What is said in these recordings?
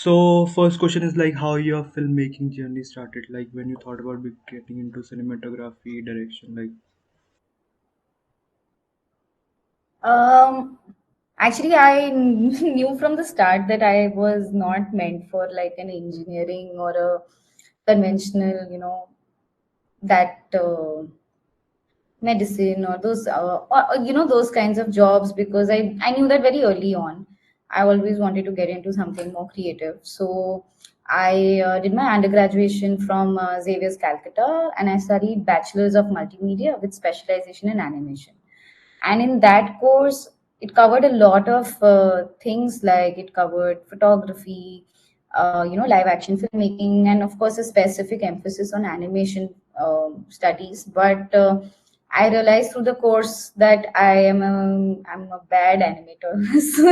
So first question is like how your filmmaking journey started, like when you thought about getting into cinematography direction, like. Um, Actually, I knew from the start that I was not meant for like an engineering or a conventional, that medicine or those, those kinds of jobs, because I knew that very early on. I always wanted to get into something more creative. So I did my undergraduation from Xavier's Calcutta, and I studied Bachelor's of Multimedia with specialization in animation. And in that course, it covered a lot of things, like it covered photography, live action filmmaking, and of course a specific emphasis on animation studies. But I realized through the course that I'm a bad animator. So,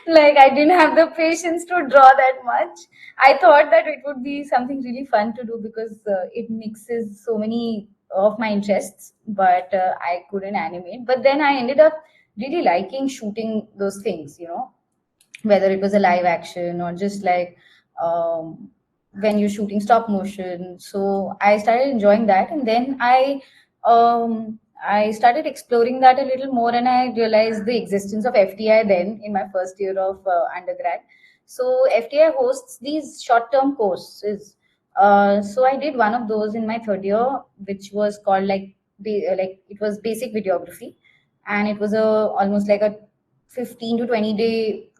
like, I didn't have the patience to draw that much. I thought that it would be something really fun to do because it mixes so many of my interests, but I couldn't animate. But then I ended up really liking shooting those things, whether it was a live action or just like um, when you're shooting stop motion. So I started enjoying that, and then I started exploring that a little more, and I realized the existence of FTI then in my first year of undergrad. So FTI hosts these short-term courses. So I did one of those in my third year, which was called like it was basic videography, and it was a almost like a 15 to 20 day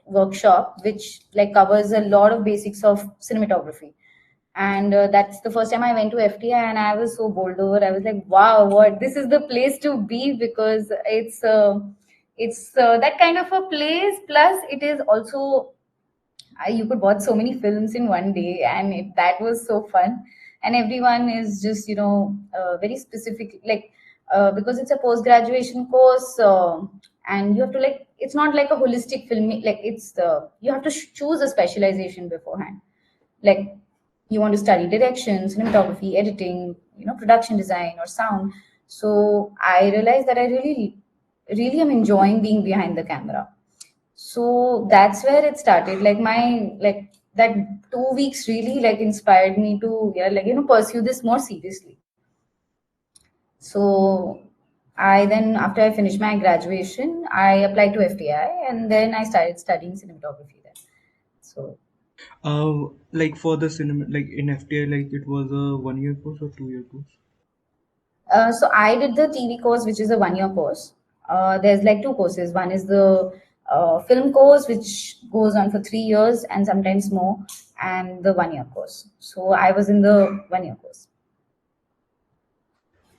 workshop, which like covers a lot of basics of cinematography. And that's the first time I went to FTI, and I was so bowled over. I was like, wow, what, this is the place to be, because it's that kind of a place. Plus it is also, you could watch so many films in one day, and that was so fun. And everyone is just very specific, like because it's a post graduation course, and you have to, like, it's not like a holistic film, like it's you have to choose a specialization beforehand. Like, you want to study direction, cinematography, editing, production design, or sound. So I realized that I really am enjoying being behind the camera. So that's where it started. Like, that 2 weeks really like inspired me to, yeah, like, pursue this more seriously. So I then, after I finished my graduation, I applied to FTI, and then I started studying cinematography there. So Like for the cinema, like in FTI, like it was a 1 year course or 2 year course. So I did the TV course, which is a 1 year course. There's like two courses. One is the film course, which goes on for 3 years and sometimes more, and the 1 year course. So I was in the 1 year course.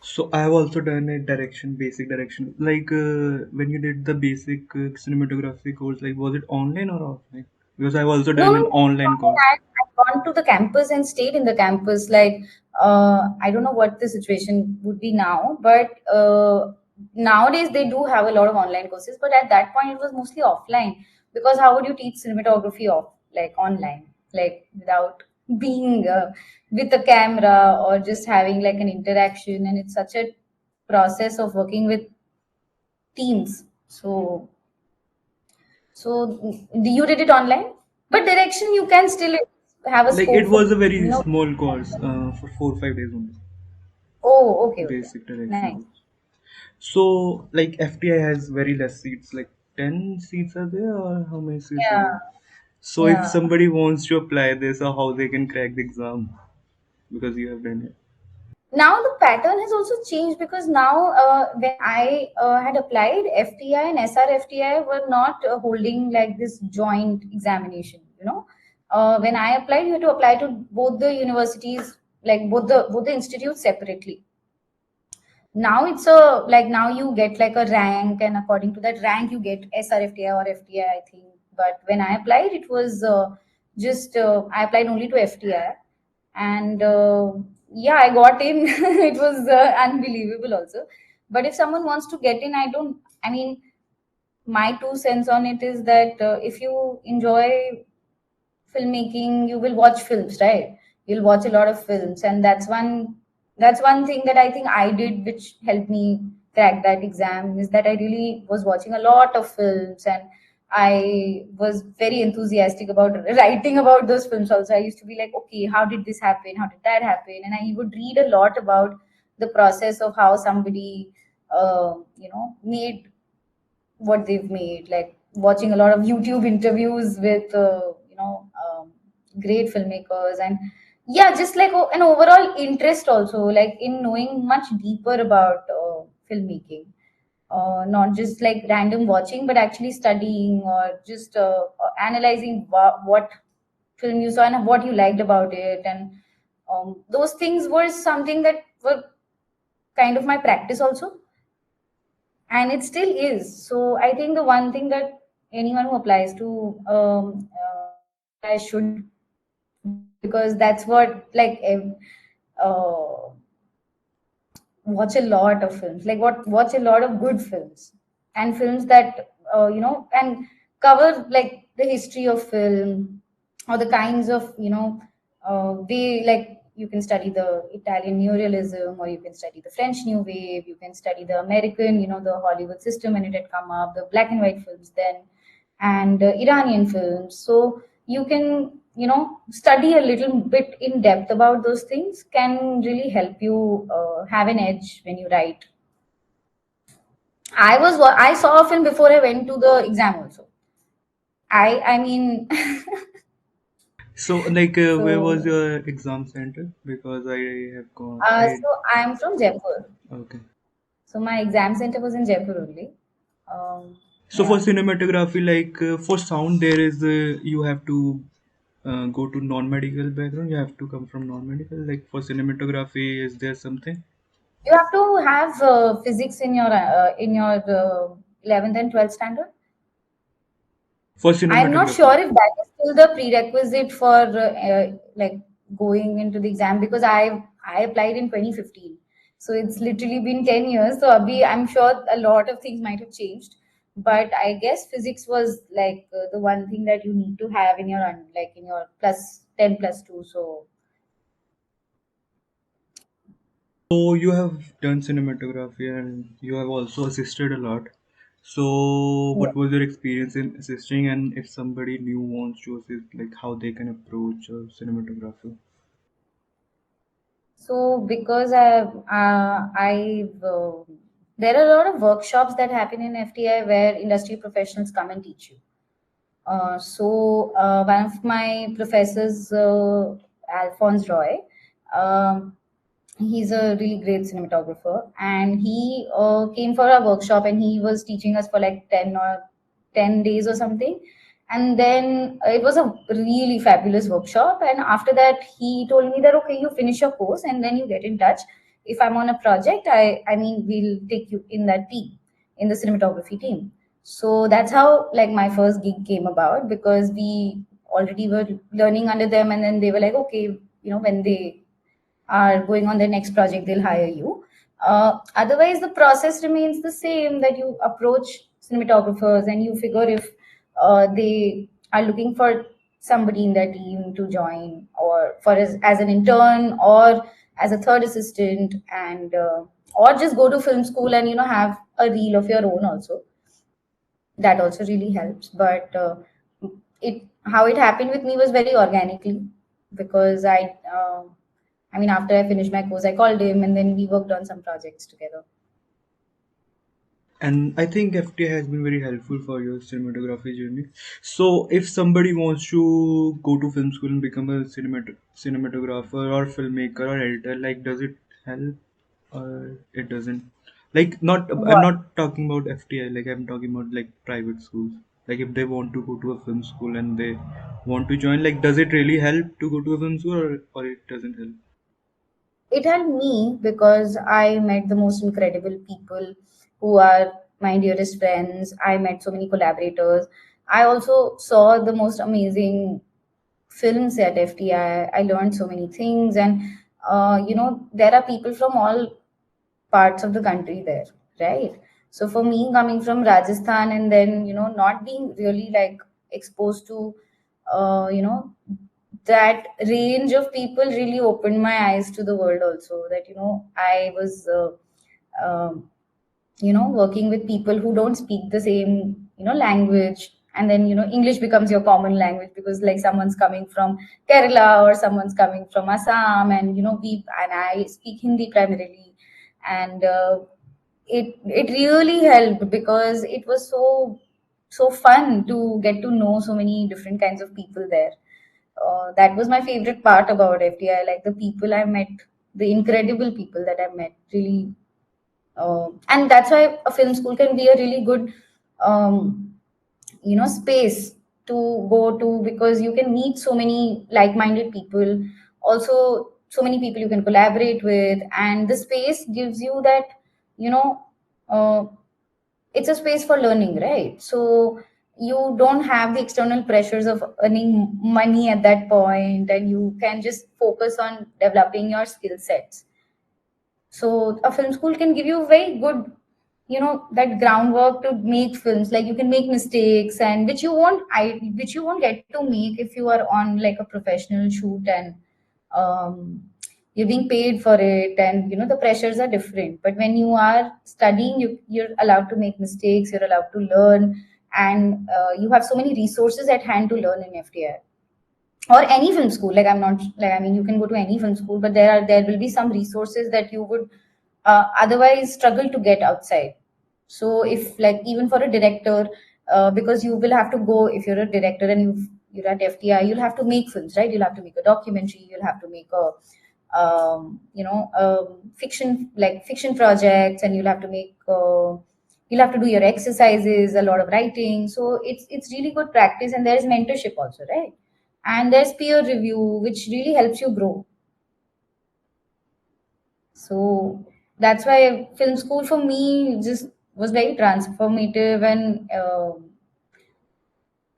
So I have also done a direction, basic direction. Like when you did the basic cinematography course, like was it online or offline? Because I've also No, done no, an no. online course. I've gone to the campus and stayed in the campus. Like, I don't know what the situation would be now, but nowadays they do have a lot of online courses. But at that point, it was mostly offline, because how would you teach cinematography off, like, online, like without being with a camera or just having like an interaction? And it's such a process of working with teams. So you did it online, but direction you can still have a Like scope it for, was a you very know. small course for 4 or 5 days only. Oh, okay, okay, Basic direction nice. course. So like FTI has very less seats. Like 10 seats are there, or how many seats are Yeah, there? So if yeah. somebody wants to apply this, or how they can crack the exam because you have done it. Now the pattern has also changed, because now when I had applied, FTI and SRFTI were not holding like this joint examination. When I applied, you had to apply to both the universities, like both the institutes separately. Now it's a, like, now you get like a rank, and according to that rank you get SRFTI or FTI, I think. But when I applied, it was just I applied only to FTI, and yeah, I got in. It was unbelievable also. But if someone wants to get in, I mean, my 2 cents on it is that if you enjoy filmmaking, you will watch films, right? You'll watch a lot of films, and that's one thing that I think I did, which helped me crack that exam, is that I really was watching a lot of films. And I was very enthusiastic about writing about those films also. I used to be like, okay, how did this happen? How did that happen? And I would read a lot about the process of how somebody, made what they've made, like watching a lot of YouTube interviews with, great filmmakers. And yeah, just like an overall interest also, like in knowing much deeper about filmmaking, not just like random watching, but actually studying or just analyzing what film you saw and what you liked about it. And those things were something that were kind of my practice also, and it still is. So I think the one thing that anyone who applies to FTI should do, because that's what like watch a lot of films, like what watch a lot of good films, and films that and cover like the history of film, or the kinds of way, like you can study the Italian neorealism, or you can study the French new wave, you can study the American, the Hollywood system when it had come up, the black and white films then, and Iranian films. So you can, study a little bit in depth about those things, can really help you have an edge when you write. I saw a film before I went to the exam also. I mean, So, like, where was so your exam center? Because I have gone. I so I'm from Jaipur. Okay. So my exam center was in Jaipur only. So for Yeah. cinematography, like for sound, there is you have to go to non-medical background. You have to come from non-medical. Like for cinematography, is there something You have to have physics in your 11th and 12th standard. for I'm not cinematography? sure if that is still the prerequisite for like going into the exam, because I applied in 2015. So it's literally been 10 years. So Abhi, I'm sure a lot of things might have changed. But I guess physics was like the one thing that you need to have in your like in your plus 10 plus 2. So So you have done cinematography and you have also assisted a lot. So yeah. what was your experience in assisting, and if somebody new wants to assist, like how they can approach a cinematographer? So because there are a lot of workshops that happen in FTI where industry professionals come and teach you. One of my professors, Alphonse Roy, um, he's a really great cinematographer, and he came for a workshop, and he was teaching us for like 10 days or something. And then it was a really fabulous workshop, and after that he told me that, okay, you finish your course and then you get in touch. If I'm on a project, I mean we'll take you in that team, in the cinematography team. So that's how like my first gig came about, because we already were learning under them, and then they were like, okay, when they are going on their next project, they'll hire you. Otherwise, the process remains the same, that you approach cinematographers and you figure if they are looking for somebody in their team to join, or for as an intern, or as a third assistant, and or just go to film school and have a reel of your own also. That also really helps. But it how it happened with me was very organically, because I mean, after I finished my course, I called him, and then we worked on some projects together. And I think FTA has been very helpful for your cinematography journey. So, if somebody wants to go to film school and become a cinematographer or filmmaker or editor, like, does it help or it doesn't? Like, not I'm What? not talking about FTI. Like, I'm talking about like private schools. Like, if they want to go to a film school and they want to join, like, does it really help to go to a film school, or it doesn't help? It helped me because I met the most incredible people who are my dearest friends. I met so many collaborators. I also saw the most amazing films at FTI. I learned so many things, and there are people from all parts of the country there, right? So for me, coming from Rajasthan, and then not being really like exposed to that range of people, really opened my eyes to the world also. That I was working with people who don't speak the same language, and then English becomes your common language, because like someone's coming from Kerala or someone's coming from Assam, and we and I speak Hindi primarily. And it really helped, because it was so fun to get to know so many different kinds of people there. That was my favorite part about FTI, like the people I met, the incredible people that I met, really. And that's why a film school can be a really good um, space to go to, because you can meet so many like-minded people, also so many people you can collaborate with, and the space gives you that, you know uh, it's a space for learning, right? So you don't have the external pressures of earning money at that point, and you can just focus on developing your skill sets. So a film school can give you very good, that groundwork to make films. Like you can make mistakes, and which you won't get to make if you are on like a professional shoot, and you're being paid for it, and the pressures are different. But when you are studying, you're allowed to make mistakes, you're allowed to learn, and you have so many resources at hand to learn in FTI or any film school. Like I'm not like I mean, you can go to any film school, but there will be some resources that you would otherwise struggle to get outside. So if, like, even for a director, because you will have to go, if you're a director and you're at FTI, you'll have to make films, right? You'll have to make a documentary, you'll have to make a fiction projects, and you'll have to do your exercises, a lot of writing. So it's really good practice, and there's mentorship also, right? And there's peer review, which really helps you grow. So that's why film school for me just was very transformative, and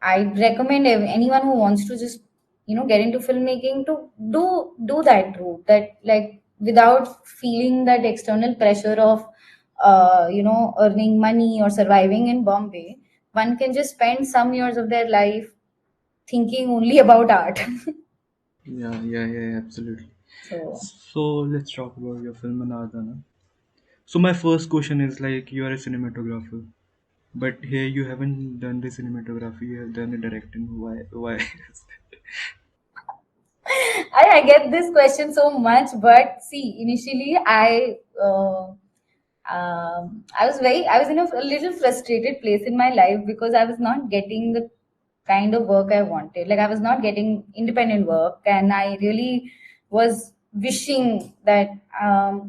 I recommend anyone who wants to just get into filmmaking to do that route, that, like, without feeling that external pressure of earning money or surviving in Bombay. One can just spend some years of their life thinking only about art. Yeah, yeah, yeah, absolutely. So So let's talk about your film Anaar Daana. So my first question is, like, you are a cinematographer, but here you haven't done the cinematography, you have done the directing. Why? Why? I get this question so much, but see, initially I was in a little frustrated place in my life, because I was not getting the kind of work I wanted. Like I was not getting independent work, and I really was wishing that,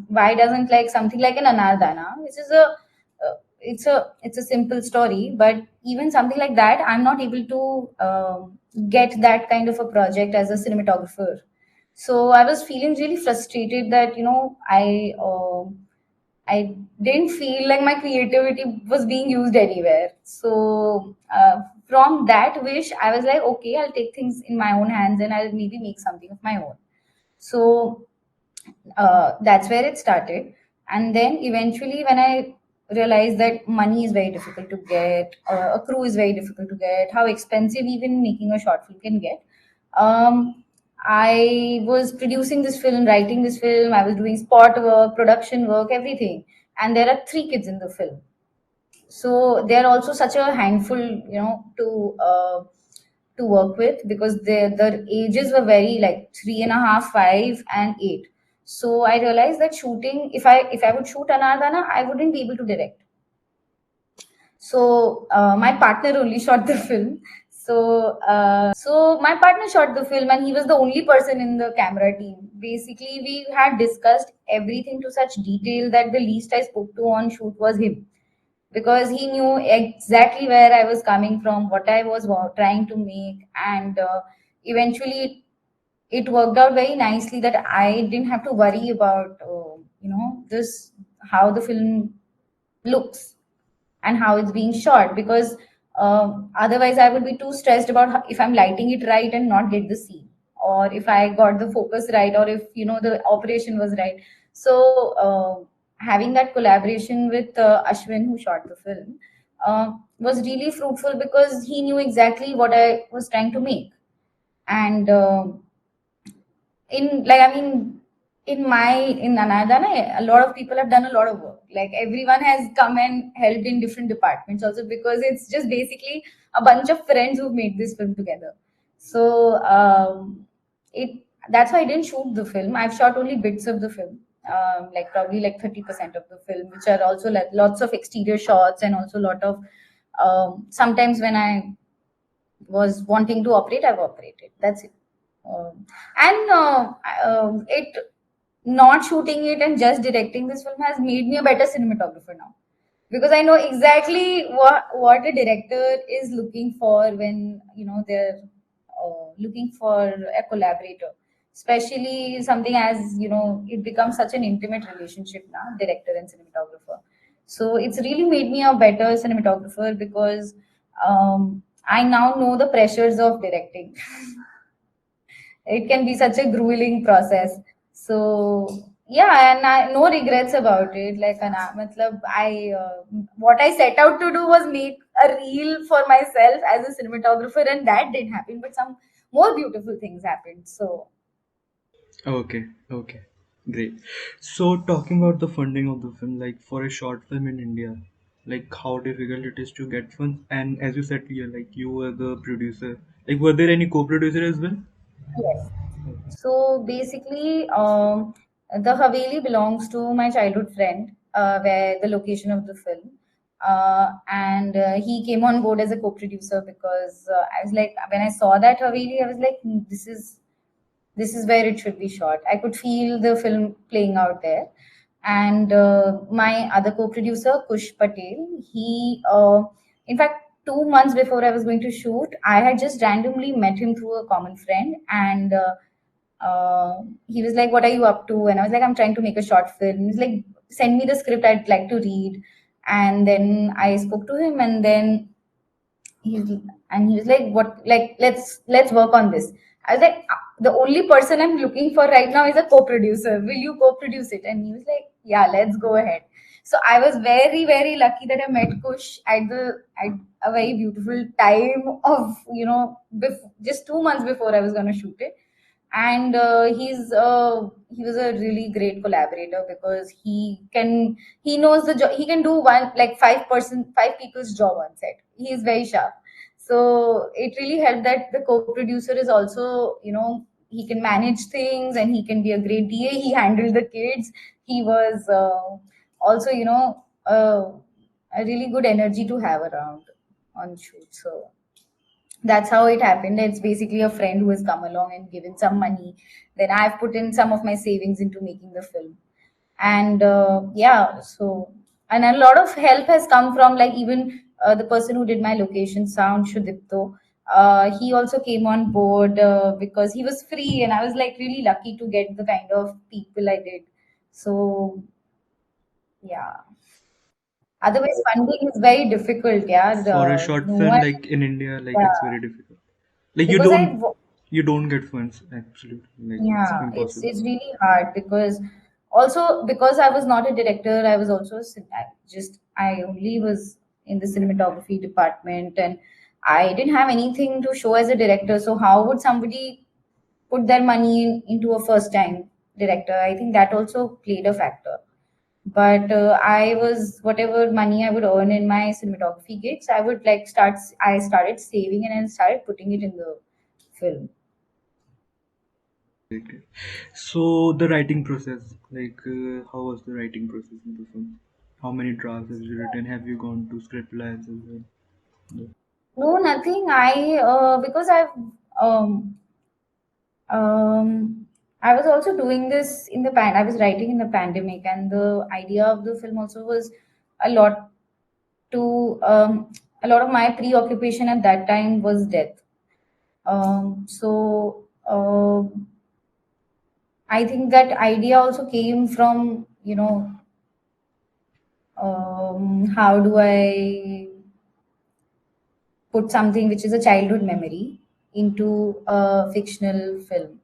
why doesn't, like, something like an Anaar Daana, which is it's a simple story, but even something like that, I'm not able to get that kind of a project as a cinematographer. So I was feeling really frustrated that I didn't feel like my creativity was being used anywhere. So from that wish, I was like, okay, I'll take things in my own hands, and I'll maybe make something of my own. So that's where it started. And then eventually, when I realized that money is very difficult to get, a crew is very difficult to get, how expensive even making a short film can get, um, I was producing this film, writing this film, I was doing spot work, production work, everything. And there are three kids in the film, so they're also such a handful, to work with, because their ages were very, like, 3.5, 5 and 8. So I realized that shooting, if I would shoot Anardana, I wouldn't be able to direct. So my partner only shot the film. So my partner shot the film, and he was the only person in the camera team. Basically, we had discussed everything to such detail that the least I spoke to on shoot was him, because he knew exactly where I was coming from, what I was trying to make, and eventually it worked out very nicely, that I didn't have to worry about this, how the film looks and how it's being shot, because otherwise I would be too stressed about if I'm lighting it right and not get the scene, or if I got the focus right, or if the operation was right. So having that collaboration with Ashwin, who shot the film, was really fruitful, because he knew exactly what I was trying to make. And in like I mean in Anaar Daana, a lot of people have done a lot of work. Like everyone has come and helped in different departments also, because it's just basically a bunch of friends who've made this film together. So it that's why I didn't shoot the film. I've shot only bits of the film, like probably like 30% of the film, which are also like lots of exterior shots, and also a lot of sometimes when I was wanting to operate, I've operated. That's it. And it not shooting it and just directing this film has made me a better cinematographer now, because I know exactly what a director is looking for when they're looking for a collaborator, especially something as it becomes such an intimate relationship now, director and cinematographer. So it's really made me a better cinematographer, because I now know the pressures of directing. It can be such a grueling process. So yeah, and no regrets about it. Like, matlab, what I set out to do was make a reel for myself as a cinematographer, and that didn't happen. But some more beautiful things happened. So Okay, okay, great. So talking about the funding of the film, like for a short film in India, like how difficult it is to get funds, and as you said here, like you were the producer. Like, were there any co-producer as well? yes. Okay. So basically, the Haveli belongs to my childhood friend, where the location of the film. And he came on board as a co-producer, because I was like, when I saw that Haveli, I was like, this is where it should be shot. I could feel the film playing out there. And my other co-producer, Kush Patel, in fact, 2 months before I was going to shoot, I had just randomly met him through a common friend, and he was like, "What are you up to?" And I was like, "I'm trying to make a short film." He's like, "Send me the script. I'd like to read." And then I spoke to him, and then he's he was like, what, like, let's work on this. I was like, the only person I'm looking for right now is a co-producer. Will you co-produce it? And he was like, yeah, let's go ahead. So I was very, very lucky that I met Kush at a very beautiful time of just 2 months before I was going to shoot it. And he was a really great collaborator, because he knows the job. He can do one, like, 5 people's job on set. He is very sharp. So it really helped that the co-producer is also, he can manage things, and he can be a great DA. He handled the kids. He was also, a really good energy to have around on shoot. So that's how it happened. It's basically a friend who has come along and given some money. Then I've put in some of my savings into making the film. And yeah, so, and a lot of help has come from, like, even the person who did my location sound, Shudipto. He also came on board because he was free, and I was like really lucky to get the kind of people I did. So yeah. Otherwise, funding is very difficult. Yeah, For a short no film one. like in India, like it's Yeah, very difficult. Like because you don't get funds absolutely. Like it's yeah, it's impossible. it's really hard, because also, because I was not a director, I was also I only was in the cinematography department, and I didn't have anything to show as a director. So how would somebody put their money into a first time director? I think that also played a factor. But I was, whatever money I would earn in my cinematography gigs, I would like start. I started saving, and I started putting it in the film. Okay. So the writing process, like how was the writing process in the film? How many drafts have you written? Have you gone to script lines as well? Yeah. No, nothing. Because um, I was also doing this in I was writing in the pandemic, and the idea of the film also was a lot a lot of my preoccupation at that time was death. So I think that idea also came from, how do I put something which is a childhood memory into a fictional film.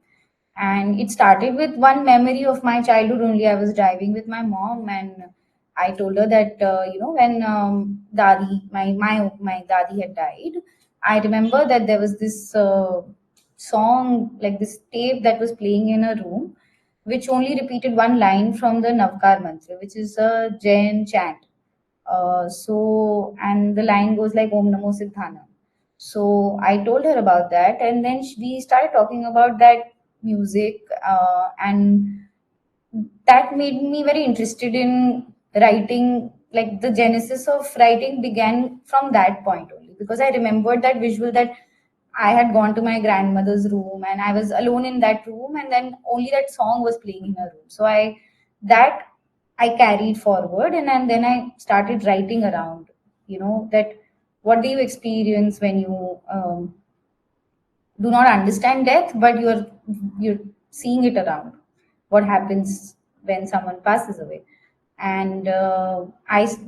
And it started with one memory of my childhood only. I was driving with my mom, and I told her that, when Dadi, my Dadi had died, I remember that there was this song, like this tape that was playing in a room. which only repeated one line from the Navkar mantra, which is a Jain chant. And the line goes like Om Namo Siddhana. So I told her about that, and then we started talking about that music, and that made me very interested in writing. Like the genesis of writing began from that point only, because I remembered that visual that I had gone to my grandmother's room and I was alone in that room, and then only that song was playing in her room. So that I carried forward, and then I started writing around, that what do you experience when you do not understand death, but you're seeing it around. What happens when someone passes away? And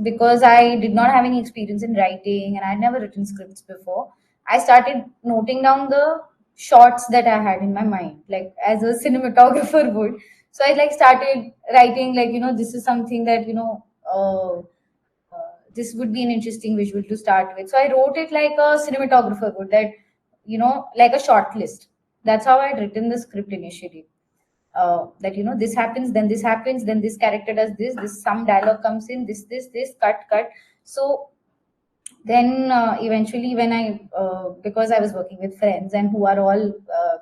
because I did not have any experience in writing and I'd never written scripts before, I started noting down the shots that I had in my mind, like as a cinematographer would. So I like started writing, like, this is something that, this would be an interesting visual to start with. So I wrote it like a cinematographer would, that, like a short list. That's how I'd written the script initially. That, this happens, then this happens, then this character does this, some dialogue comes in, this, cut. So then eventually, when because I was working with friends and who are all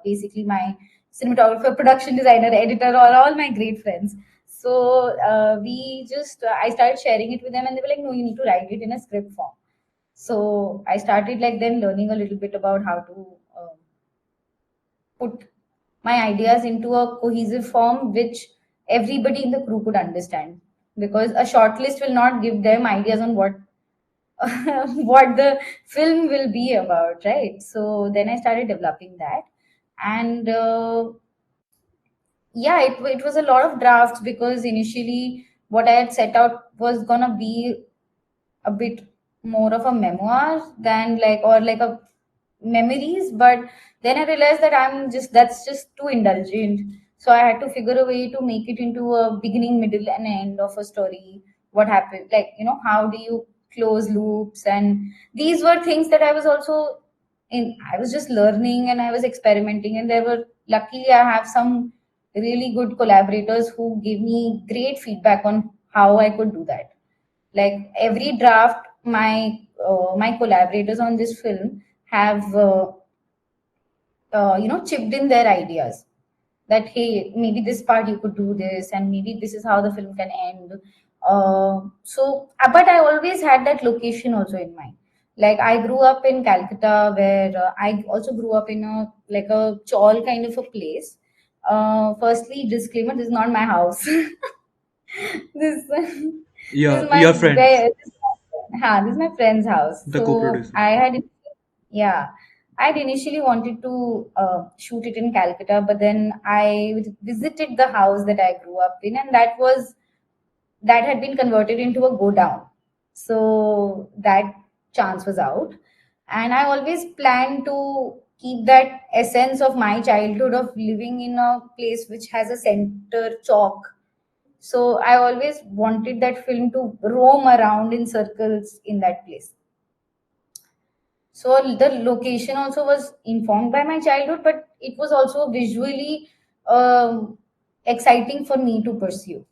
basically my cinematographer, production designer, editor, or all my great friends. So I started sharing it with them, and they were like, no, you need to write it in a script form. So I started like then learning a little bit about how to put my ideas into a cohesive form which everybody in the crew could understand, because a shortlist will not give them ideas on what what the film will be about, right? So then I started developing that, and yeah, it was a lot of drafts, because initially what I had set out was gonna be a bit more of a memoir than like, or like a memories. But then I realized that that's just too indulgent. So I had to figure a way to make it into a beginning, middle, and end of a story. What happened, like, how do you close loops? And these were things that I was just learning and I was experimenting, and there were, luckily I have some really good collaborators who gave me great feedback on how I could do that. Like every draft, my collaborators on this film have chipped in their ideas, that hey, maybe this part you could do this, and maybe this is how the film can end. But I always had that location also in mind. Like I grew up in Calcutta, where I also grew up in a like a chawl kind of a place. Firstly, disclaimer: this is not my house. this this Yeah, is my your friends, this is my friend's house. the So co-producer. yeah, I'd initially wanted to shoot it in Calcutta, but then I visited the house that I grew up in, and that had been converted into a go down. So that chance was out, and I always planned to keep that essence of my childhood of living in a place which has a center chalk. So I always wanted that film to roam around in circles in that place. So the location also was informed by my childhood, but it was also visually exciting for me to pursue.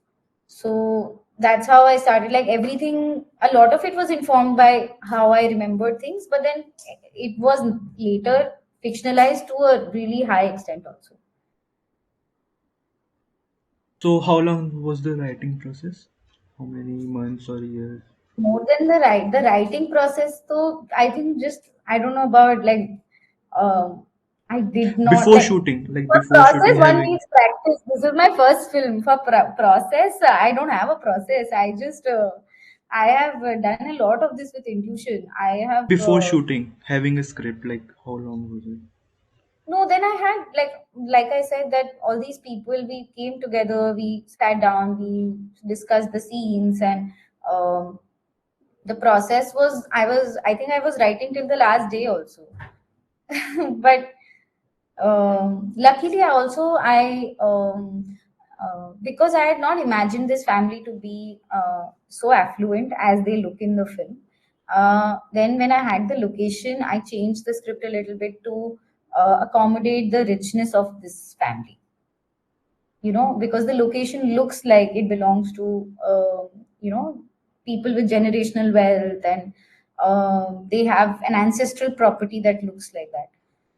So that's how I started. Like everything, a lot of it was informed by how I remembered things, but then it was later fictionalized to a really high extent also. So how long was the writing process? How many months or years? More than the writing process, though, I think just I don't know about like I did not Before like shooting, like for before process shooting, one having needs practice. This is my first film. For process, I don't have a process. I have done a lot of this with intuition. I have before shooting, having a script, like how long was it? No, then I had like I said, that all these people, we came together, we sat down, we discussed the scenes, and um, the process was I think I was writing till the last day also. But luckily because I had not imagined this family to be so affluent as they look in the film. Then when I had the location, I changed the script a little bit to accommodate the richness of this family. because the location looks like it belongs to, you know, people with generational wealth, and they have an ancestral property that looks like that.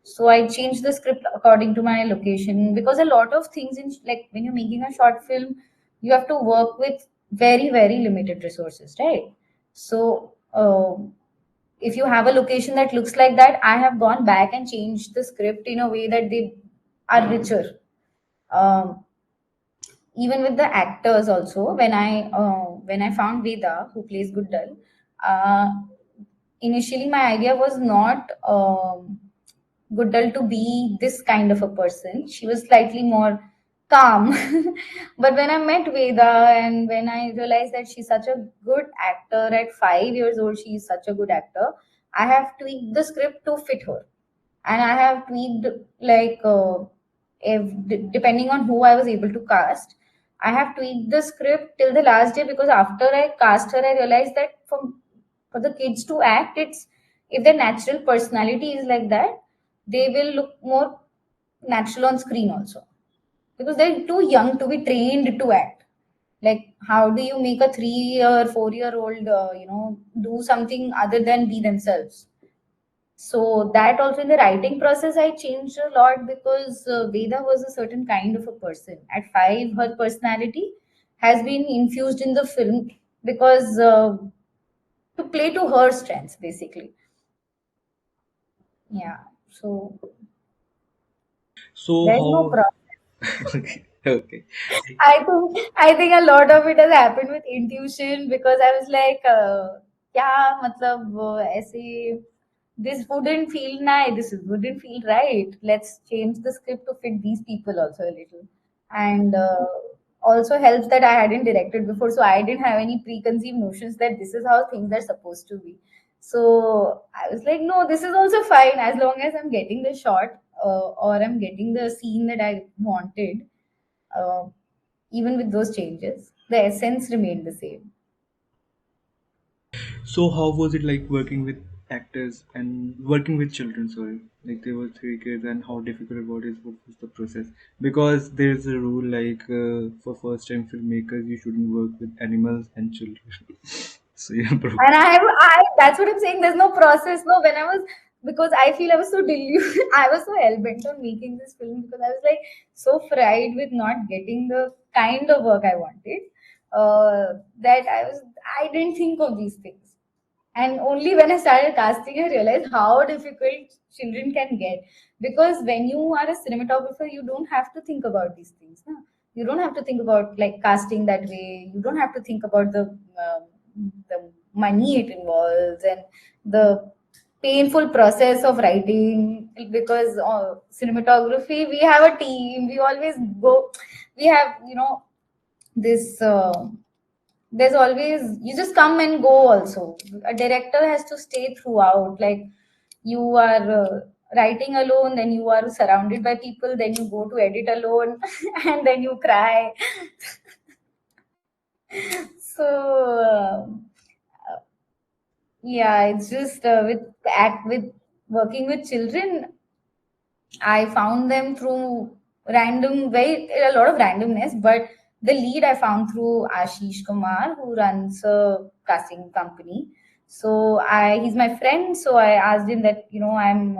So I changed the script according to my location, because a lot of things in, like, when you're making a short film, you have to work with very, very limited resources, right? So if you have a location that looks like that, I have gone back and changed the script in a way that they are richer. Um, Even with the actors also, when I found Veda, who plays Guddal, uh, initially my idea was not Guddal to be this kind of a person. She was slightly more calm. But when I met Veda, and when I realized that she's such a good actor, at 5 years old she is such a good actor, I have tweaked the script to fit her. And I have tweaked, like, if depending on who I was able to cast, I have tweaked the script till the last day, because after I cast her, I realized that for the kids to act, it's, if their natural personality is like that, they will look more natural on screen also, because they're too young to be trained to act. Like, how do you make a 3 or 4 year old, do something other than be themselves? So that also, in the writing process, I changed a lot, because Veda was a certain kind of a person. At 5, her personality has been infused in the film, because to play to her strengths, basically. Yeah. So So there's no how? problem. Okay, okay. I think a lot of it has happened with intuition, because I was like, yeah, matlab, ऐसे, this wouldn't feel nice. This wouldn't feel right. Let's change the script to fit these people also a little, and also helps that I hadn't directed before, so I didn't have any preconceived notions that this is how things are supposed to be. So I was like, no, this is also fine, as long as I'm getting the shot, or I'm getting the scene that I wanted. uh, Even with those changes, the essence remained the same. So how was it like working with actors and working with children? Sorry, like there were 3 kids, and how difficult what was the process? Because there's a rule like for first-time filmmakers, you shouldn't work with animals and children. So yeah, bro. And I that's what I'm saying. There's no process. No, when I was, because I feel I was so deluded. I was so hell bent on making this film, because I was like so fried with not getting the kind of work I wanted, that I didn't think of these things. And only when I started casting, I realized how difficult children can get. Because when you are a cinematographer, you don't have to think about these things. No? You don't have to think about, like, casting that way. You don't have to think about the money it involves, and the painful process of writing. Because cinematography, we have a team. We always go. We have, this. There's always, you just come and go. Also, a director has to stay throughout. Like, you are writing alone, then you are surrounded by people, then you go to edit alone, and then you cry. So yeah, it's just, with working with children, I found them through a lot of randomness, but the lead I found through Ashish Kumar, who runs a casting company. So he's my friend. So I asked him that, I'm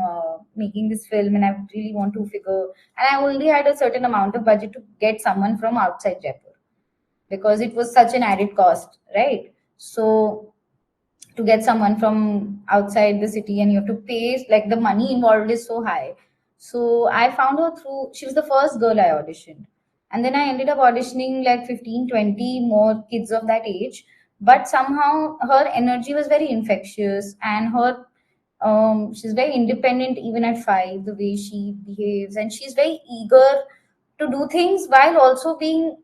making this film, and I really want to figure, and I only had a certain amount of budget to get someone from outside Jaipur, because it was such an added cost, right? So to get someone from outside the city, and you have to pay, like, the money involved is so high. So I found her through, she was the first girl I auditioned, and then I ended up auditioning like 15, 20 more kids of that age. But somehow her energy was very infectious, and her she's very independent even at 5, the way she behaves, and she's very eager to do things, while also being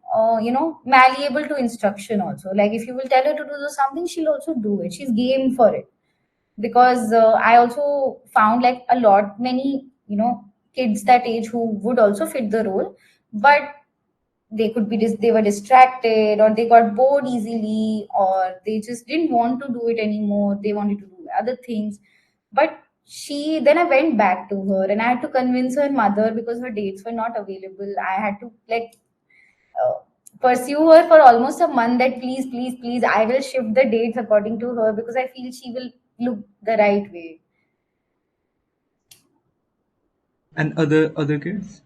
malleable to instruction also. Like, if you will tell her to do something, she'll also do it. She's game for it. Because I also found, like, a lot many kids that age who would also fit the role, but they were distracted, or they got bored easily, or they just didn't want to do it anymore, they wanted to do other things. But then I went back to her, and I had to convince her mother, because her dates were not available. I had to, like, uh, pursue her for almost a month that please, please, please, I will shift the dates according to her because I feel she will look the right way. And other kids?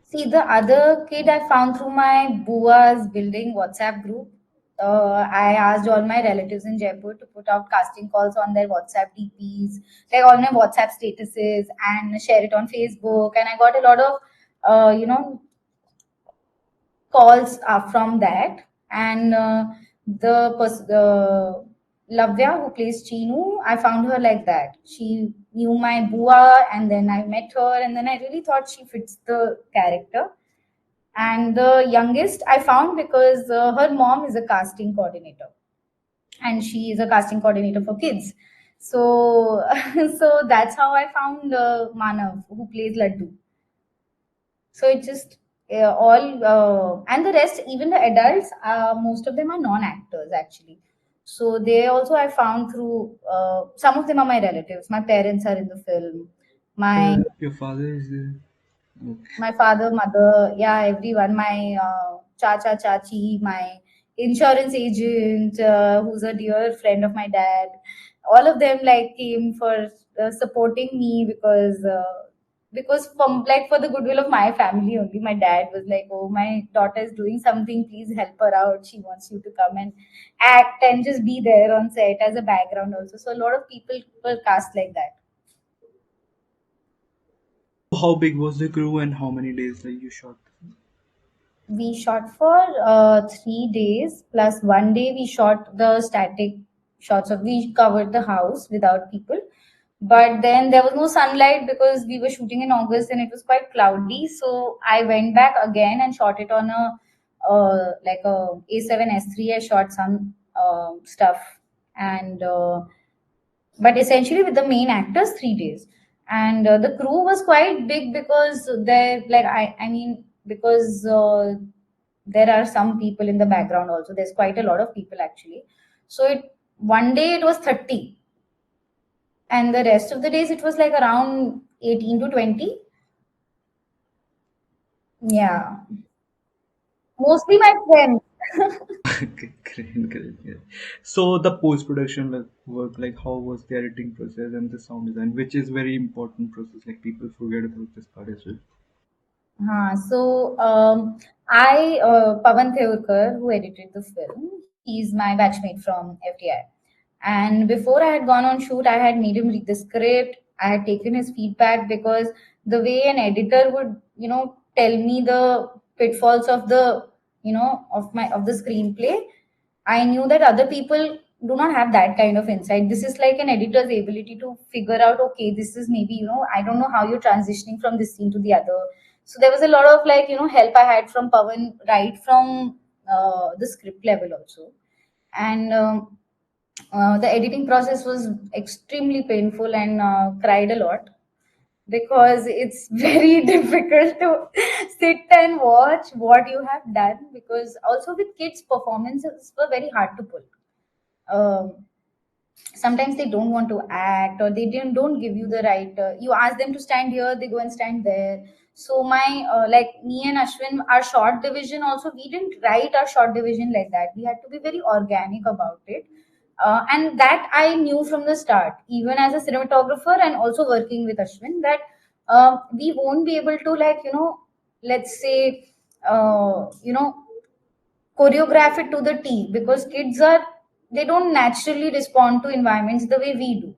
See, the other kid I found through my Bua's building WhatsApp group. I asked all my relatives in Jaipur to put out casting calls on their WhatsApp DPs, like all my WhatsApp statuses, and share it on Facebook. And I got a lot of, calls from that. And the Lavya who plays Chinu, I found her like that. She knew my Bua, and then I met her, and then I really thought she fits the character. And the youngest I found because her mom is a casting coordinator, and she is a casting coordinator for kids. So, so that's how I found Manav, who plays Laddu. So it just all and the rest, even the adults, most of them are non-actors actually. So they also I found through some of them are my relatives. My parents are in the film. My Your father is there? Okay. my father, mother, yeah, everyone. My chacha, chachi, my insurance agent, who's a dear friend of my dad. All of them like came for supporting me because from like for the goodwill of my family only. My dad was like, "Oh, my daughter is doing something. Please help her out. She wants you to come and act and just be there on set as a background also." So a lot of people were cast like that. How big was the crew and how many days like you shot? We shot for 3 days plus one day we shot the static shots of we covered the house without people. But then there was no sunlight because we were shooting in August and it was quite cloudy. So I went back again and shot it on a like a A7 S3. I shot some stuff and but essentially with the main actors 3 days. And the crew was quite big because they like I mean because there are some people in the background also. There's quite a lot of people actually. So it one day it was 30, and the rest of the days it was like around 18 to 20. Yeah, mostly my friends. Okay, great, great, yeah. So the post production like work, like how was the editing process and the sound design, which is very important process. Like people forget about this part as well. So Pavan Theurkar, who edited the film, he's my batchmate from FTI. And before I had gone on shoot, I had made him read the script. I had taken his feedback because the way an editor would, tell me the pitfalls of the, of the screenplay, I knew that other people do not have that kind of insight. This is like an editor's ability to figure out, okay, this is maybe, I don't know how you're transitioning from this scene to the other. So there was a lot of like, help I had from Pavan right from the script level also. And the editing process was extremely painful and cried a lot because it's very difficult to sit and watch what you have done because also with kids performances were very hard to pull. Sometimes they don't want to act or they don't give you the right you ask them to stand here, they go and stand there. So my like me and Ashwin, our short division also, we didn't write our short division like that. We had to be very organic about it. And that I knew from the start, even as a cinematographer and also working with Ashwin, that we won't be able to like let's say you know choreograph it to the T because kids are they don't naturally respond to environments the way we do.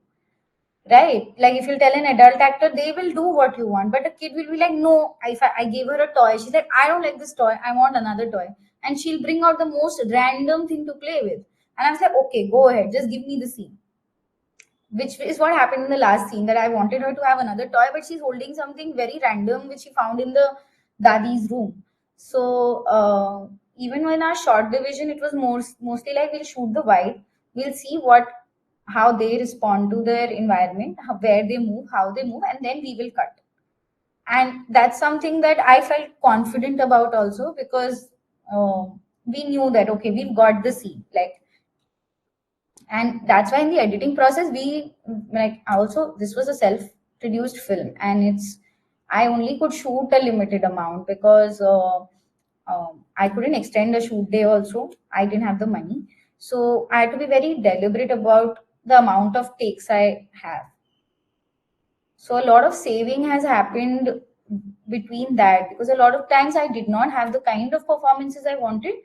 Right? Like if you tell an adult actor, they will do what you want, but a kid will be like, no. If I gave her a toy, she's like, I don't like this toy. I want another toy, and she'll bring out the most random thing to play with. And I was like, okay, go ahead, just give me the scene, which is what happened in the last scene that I wanted her to have another toy, but she's holding something very random which she found in the Dadi's room. So even when our short division, it was mostly like we'll shoot the wide, we'll see how they respond to their environment, where they move, how they move, and then we will cut. And that's something that I felt confident about also because we knew that okay, we've got the scene like, and that's why in the editing process we like also this was a self produced film and it's I only could shoot a limited amount because I couldn't extend a shoot day also. I didn't have the money. So I had to be very deliberate about the amount of takes I have. So a lot of saving has happened between that, because a lot of times I did not have the kind of performances I wanted,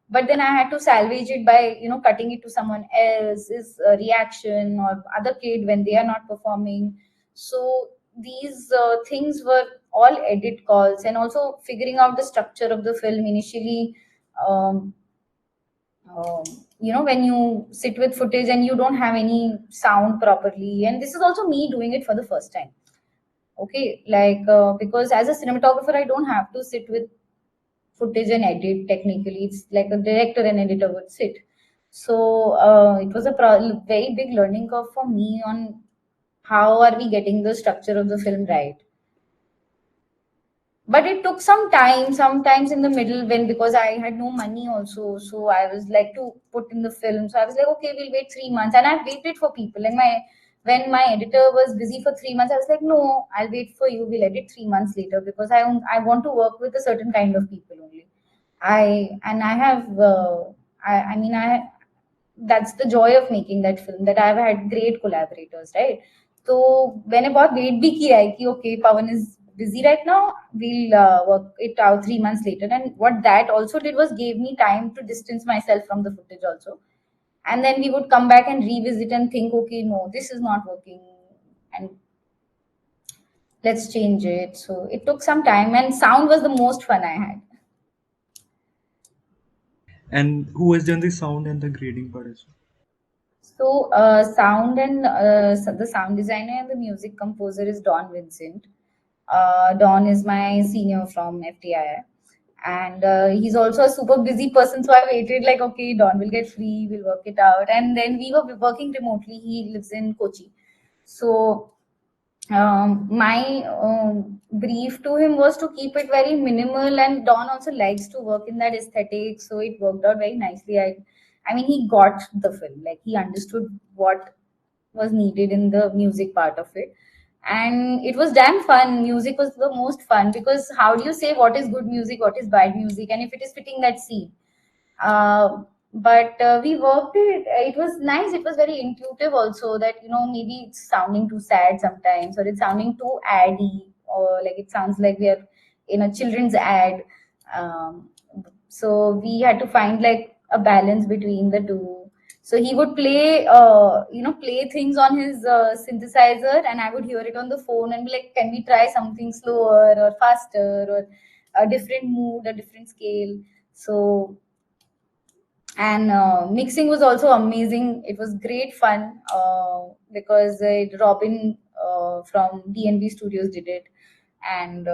but then I had to salvage it by cutting it to someone else's reaction or other kid when they are not performing. So these things were all edit calls, and also figuring out the structure of the film initially. Um, um, when you sit with footage and you don't have any sound properly, and this is also me doing it for the first time. Okay, like because as a cinematographer I don't have to sit with footage and edit. Technically it's like a director and editor would sit. So it was a very big learning curve for me on how are we getting the structure of the film right. But it took some time, sometimes in the middle, when because I had no money also, so I was like to put in the film. So I was like, okay, we'll wait 3 months, and I've waited for people. And my when my editor was busy for 3 months, I was like, no, I'll wait for you. We'll edit 3 months later, because I want to work with a certain kind of people only. I have I mean I That's the joy of making that film, that I've had great collaborators, right? So मैंने बहुत wait भी किया है कि okay, Pawan is busy right now, we'll work it out 3 months later. And what that also did was gave me time to distance myself from the footage also. And then we would come back and revisit and think, okay, no, this is not working, and let's change it. So it took some time, and sound was the most fun I had. And who has done the sound and the grading part as well? So, the sound designer and the music composer is Don Vincent. Don is my senior from FTI, and he's also a super busy person. So I waited like, okay, Don will get free, we'll work it out. And then we were working remotely. He lives in Kochi, so my brief to him was to keep it very minimal, and Don also likes to work in that aesthetic, so it worked out very nicely. I mean, he got the film, like he understood what was needed in the music part of it, and it was damn fun. Music was the most fun, because how do you say what is good music, what is bad music, and if it is fitting that scene? But we worked it. It was nice. It was very intuitive also, that maybe it's sounding too sad sometimes, or it's sounding too addy, or like it sounds like we are in a children's ad. Um, so we had to find like a balance between the two. So he would play, play things on his synthesizer, and I would hear it on the phone and be like, "Can we try something slower or faster, or a different mood, a different scale?" So, and mixing was also amazing. It was great fun, because Robin from DNB Studios did it, and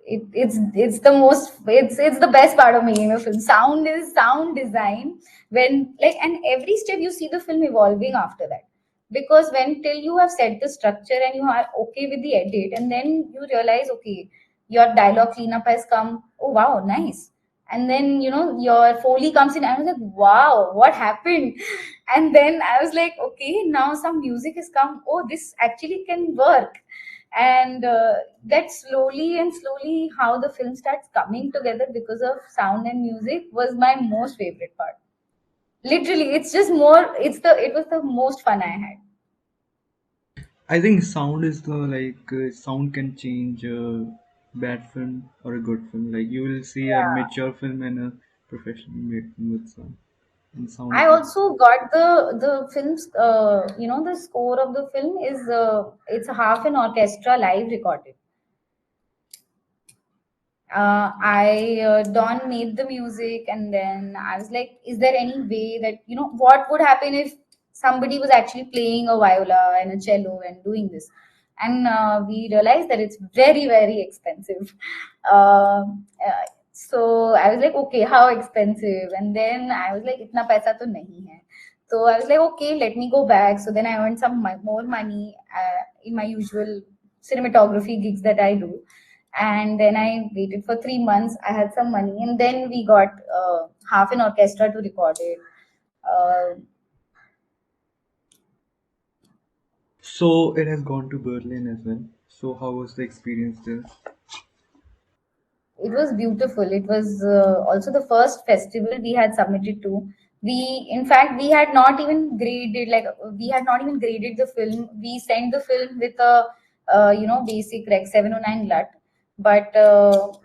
it's the most, it's the best part of making a film. Sound is sound design, when like, and every step you see the film evolving after that, because when till you have set the structure and you are okay with the edit, and then you realize, okay, your dialogue cleanup has come, oh wow, nice. And then your foley comes in, I was like, wow, what happened? And then I was like, okay, now some music has come, oh, this actually can work. And that slowly and slowly how the film starts coming together because of sound and music was my most favorite part. Literally, it's just more, it was the most fun I had. I think sound is the sound can change a bad film or a good film. Like you will see a Yeah. mature film and a professionally made film with sound. And sound I is like also got the film's the score of the film is it's a half an orchestra live recorded. I Don made the music, and then I was like, is there any way that what would happen if somebody was actually playing a viola and a cello and doing this? And we realized that it's very very expensive. So I was like, okay, how expensive? And then I was like, itna paisa to nahi hai. So I was like, okay, let me go back. So then I earned some more money in my usual cinematography gigs that I do, and then I waited for 3 months. I had some money, and then we got half an orchestra to record it. Uh, so it has gone to Berlin as well. So how was the experience there? it was beautiful. It was also the first festival we had submitted to. We, in fact, we had not even graded the film. We sent the film with a basic Rec 709 LUT. But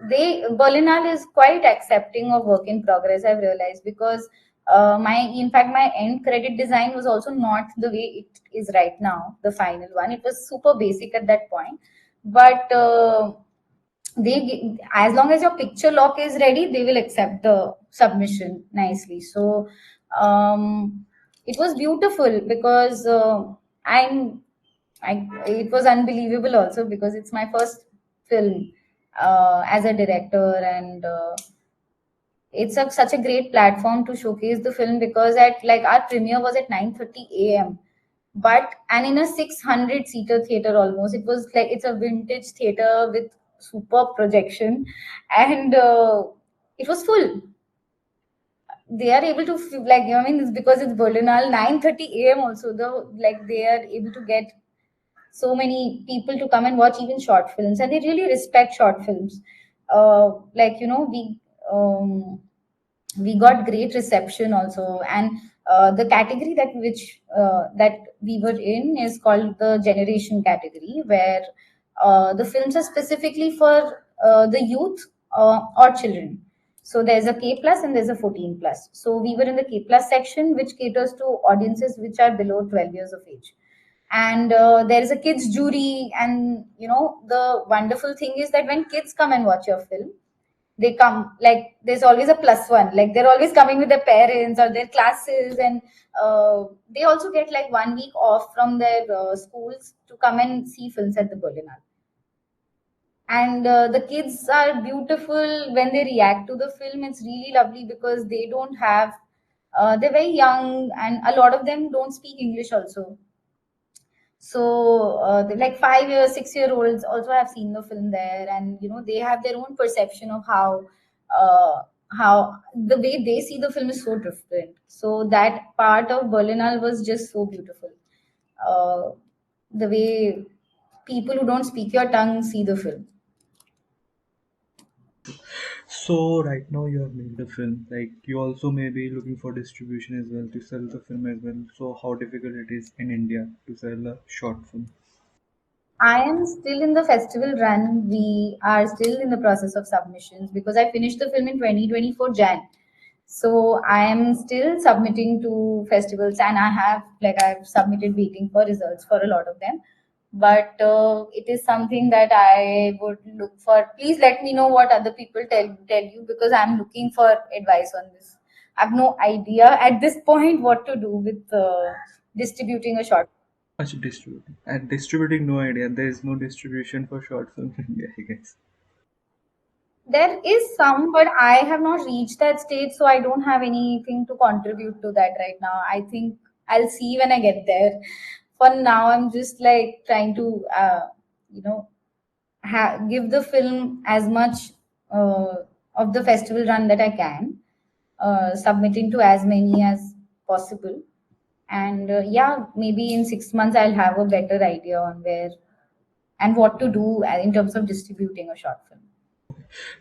they Berlinale is quite accepting of work in progress. I've realized, because my end credit design was also not the way it is right now. The final one, it was super basic at that point, but as long as your picture lock is ready, they will accept the submission nicely. So it was beautiful because I'm it was unbelievable also, because it's my first film as a director, and it's such a great platform to showcase the film, because at like our premiere was at 9:30 a.m. But and in a 600 seater theater almost, it was like it's a vintage theater with superb projection, and it was full. They are able to I mean, it's because it's Berlinale 9:30 a.m. also, though, like they are able to get so many people to come and watch even short films, and they really respect short films. Like, we got great reception also, and the category that we were in is called the generation category, where the films are specifically for the youth or children. So there's a K plus and there's a 14 plus. So we were in the K plus section, which caters to audiences which are below 12 years of age. And there is a kids jury, and the wonderful thing is that when kids come and watch your film, they come, like, there's always a plus one, like they're always coming with their parents or their classes, and they also get like 1 week off from their schools to come and see films at the Berlinale. And the kids are beautiful when they react to the film. It's really lovely because they don't have they're very young, and a lot of them don't speak English also. So like 5 year 6 year olds also have seen the film there, and they have their own perception of uh, how the way they see the film is so different. So that part of Berlinale was just so beautiful. uh, the way people who don't speak your tongue see the film. So right now you have made the film, like you also may be looking for distribution as well to sell the film as well. So how difficult it is in India to sell a short film? I am still in the festival run. We are still in the process of submissions because I finished the film in 2024 Jan. So I am still submitting to festivals, and I've submitted waiting for results for a lot of them. But it is something that I would look for. Please let me know what other people tell you, because I'm looking for advice on this. I have no idea at this point what to do with distributing a short. Much distributing and distributing, no idea. There is no distribution for short film in India, I guess. There is some, but I have not reached that stage, so I don't have anything to contribute to that right now. I think I'll see when I get there. For now, I'm just like trying to, you know, give the film as much uh, of the festival run that I can, submitting to as many as possible. And yeah, maybe in 6 months, I'll have a better idea on where and what to do in terms of distributing a short film.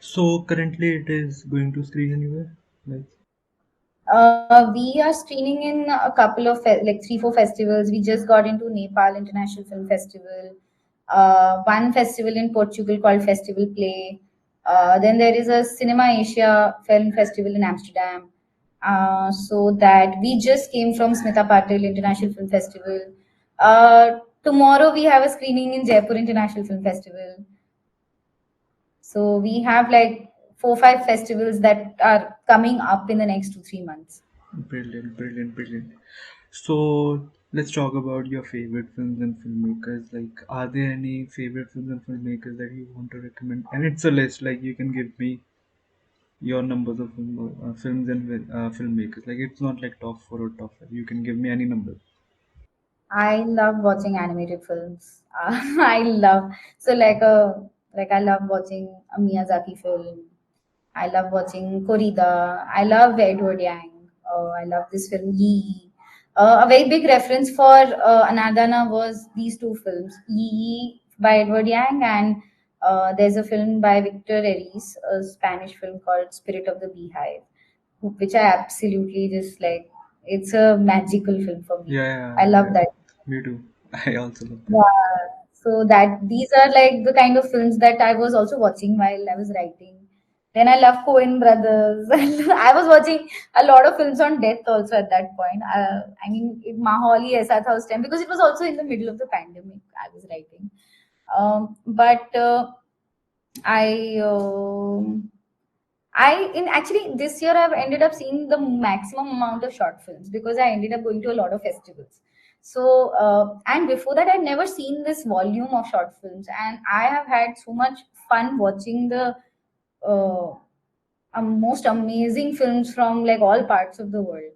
So currently it is going to screen anywhere, like? We are screening in a couple of like 3 4 festivals. We just got into Nepal International Film Festival, one festival in Portugal called Festival Play. Then there is a Cinema Asia Film Festival in Amsterdam. So that we just came from Smita Patil International Film Festival. Tomorrow we have a screening in Jaipur International Film Festival. So we have like 4 5 festivals that are coming up in the next 2 3 months. Brilliant, brilliant, brilliant. So let's talk about your favorite films and filmmakers. Like, are there any favorite films and filmmakers that you want to recommend? And it's a list. Like, you can give me your numbers of films and filmmakers. Like, it's not like top four or top five. You can give me any number. I love watching animated films. I love so like I love watching a Miyazaki film. I love watching Korida. I love Edward Yang. I love this film Yi. A very big reference for Anaar Daana was these two films, Yi by Edward Yang and There's a film by Victor Eris, a Spanish film called Spirit of the Beehive, which I absolutely just like. It's a magical film for me. Yeah, I yeah, love yeah. that. Me too. I also love that. Yeah. So that these are like the kind of films that I was also watching while I was writing. Then I love Coen Brothers. I was watching a lot of films on death also at that point. I mean, माहौल ही ऐसा था उस time because it was also in the middle of the pandemic. I was writing, but I. I in actually this year I've ended up seeing the maximum amount of short films because I ended up going to a lot of festivals. So and before that I'd never seen this volume of short films, and I have had so much fun watching the uh, most amazing films from like all parts of the world,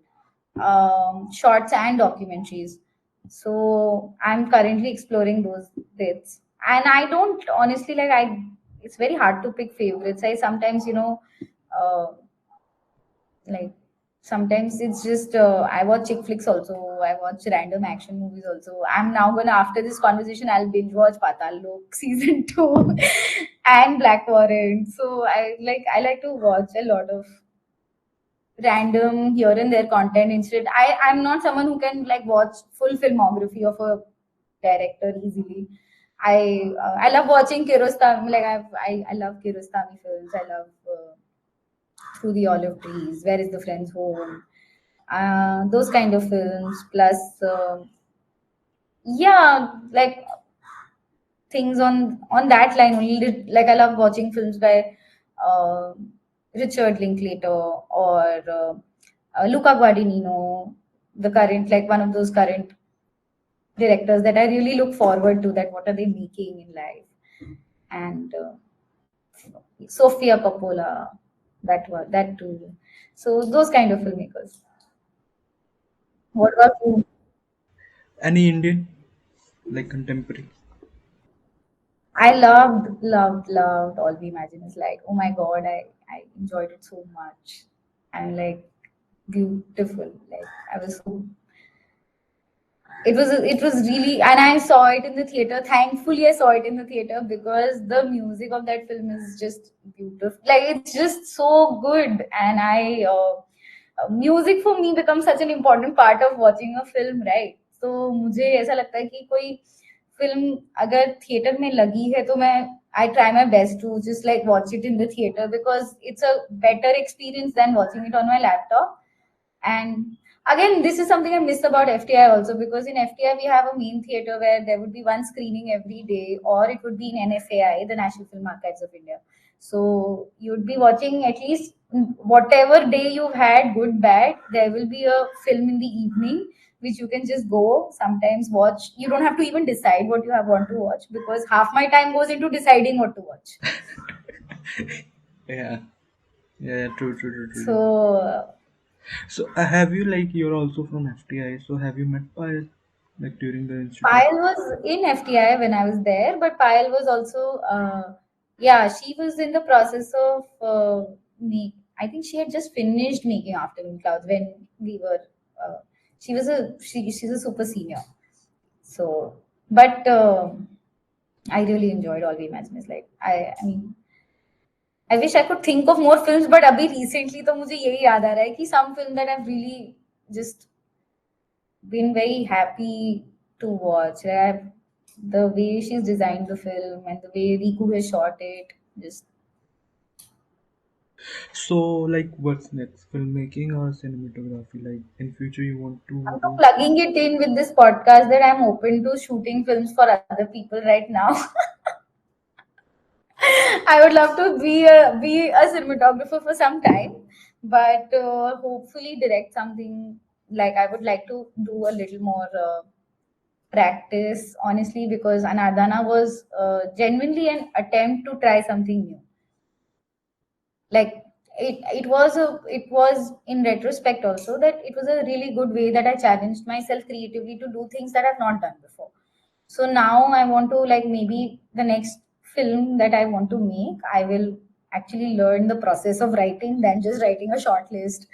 shorts and documentaries. So I'm currently exploring those bits, and I don't honestly like I. It's very hard to pick favorites. I sometimes uh, like sometimes it's just I watch chick flicks also. I watch random action movies also. I'm now gonna after this conversation I'll binge watch Patal Lok season 2 and Black Warrant. So I like to watch a lot of random here and there content instead. I'm not someone who can like watch full filmography of a director easily. I love watching Kiarostami. Like I love Kiarostami films. I love Through the Olive Trees, Where is the Friend's Home, those kind of films. Plus, yeah, like things on that line only. Like I love watching films by uh, Richard Linklater or Luca Guadagnino, the current like one of those current directors that I really look forward to. That what are they making in life? And Sofia Coppola, that too. So those kind of filmmakers. What about you? Any Indian, like contemporary? I loved All We Imagine is like, oh my god, I enjoyed it so much. And like beautiful. Like I was so it was really, and I saw it in the theater. Thankfully I saw it in the theater because the music of that film is just beautiful. Like it's just so good. And music for me becomes such an important part of watching a film, right? So मुझे ऐसा लगता है कि कोई film अगर theatre में लगी है तो मैं I try my best to just like watch it in the theater because it's a better experience than watching it on my laptop. And again, this is something I miss about FTI also because in FTI we have a main theater where there would be one screening every day, or it would be in NFAI, the National Film Archives of India. So you'd be watching at least whatever day you've had, good, bad, there will be a film in the evening which you can just go sometimes watch. You don't have to even decide what you have want to watch because half my time goes into deciding what to watch. Yeah, yeah, true, true, true, true. So So, have you like you're also from FTI? So, have you met Payal like during the institute? Payal was in FTI when I was there, but Payal was also, yeah, she was in the process of me. I think she had just finished making Afternoon Clouds when we were. Uh, she's a super senior. So, but I really enjoyed All We Imagine. Is like I mean, I wish I could think of more films, but अभी recently तो मुझे यही याद आ रहा है कि some film that I've really just been very happy to watch. The way she's designed the film and the way Riku has shot it, just So, like, what's next? Filmmaking or cinematography? Like, in future, you want I'm to so do? plugging it in with this podcast that I'm open to shooting films for other people right now. I would love to be a cinematographer for some time, but hopefully direct something. Like I would like to do a little more practice, honestly, because Anaar Daana was genuinely an attempt to try something new. Like it was in retrospect also that it was a really good way that I challenged myself creatively to do things that I've not done before. So now I want to like maybe the next film that I want to make, I will actually learn the process of writing than just writing a short list.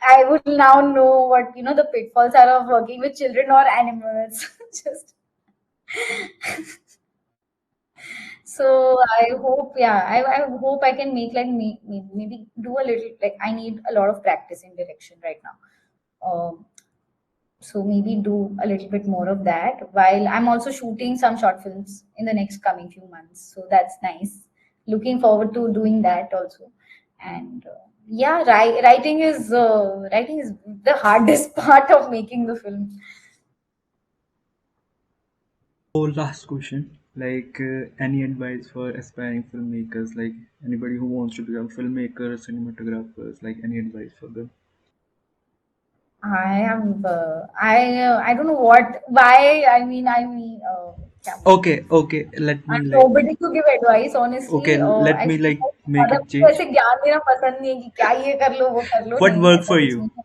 I would now know what the pitfalls are of working with children or animals. Just So I hope, yeah, I hope I can make like maybe do a little, like I need a lot of practice in direction right now. So maybe do a little bit more of that, while I'm also shooting some short films in the next coming few months. So that's nice. Looking forward to doing that also. And yeah, writing is the hardest part of making the film. So last question, like any advice for aspiring filmmakers, like anybody who wants to become filmmakers, cinematographers, like any advice for them? I don't know what why क्या बोलते Okay, हैं? okay. I'm nobody to give advice, honestly. Let I me feel like like make ज़्यादा it मुझे change. ऐसे ज्ञान देना पसंद नहीं है कि क्या ये कर लो, वो कर लो, What नहीं, worked ऐसा for कुछ you? नहीं है.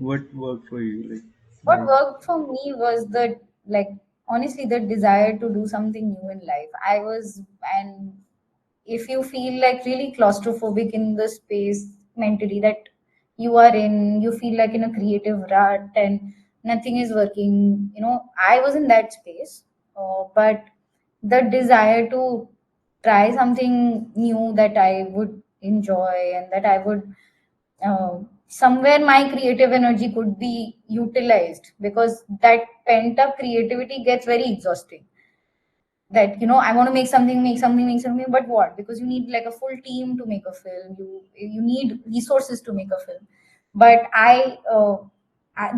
What worked for you? What Like worked for me was the, like, honestly, the desire to do something new in life. And if you feel like really claustrophobic in the space mentally that you are in, you feel like in a creative rut and nothing is working. I was in that space, but the desire to try something new that I would enjoy and that I would, somewhere my creative energy could be utilized, because that pent up creativity gets very exhausting. That, I want to make something, but what? Because you need like a full team to make a film. You need resources to make a film. But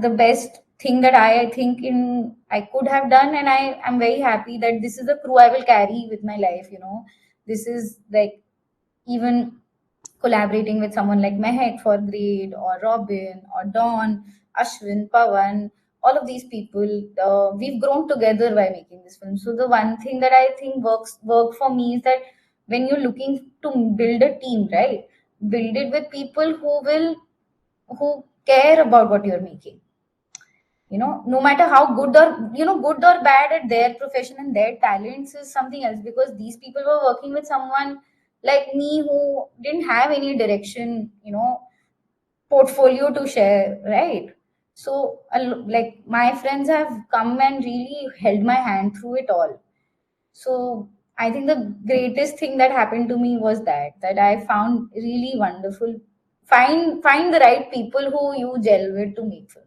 the best thing that I think in I could have done, and I am very happy that this is the crew I will carry with my life. This is like, even collaborating with someone like Mehak for Grade, or Robin, or Dawn, Ashwin, Pawan, all of these people, we've grown together by making this film. So the one thing that I think work for me is that when you're looking to build a team, right, build it with people who care about what you're making. No matter how good or bad at their profession and their talents is something else, because these people were working with someone like me who didn't have any direction, portfolio to share, right? So like my friends have come and really held my hand through it all. So I think the greatest thing that happened to me was that I found really wonderful, find the right people who you gel with to make films.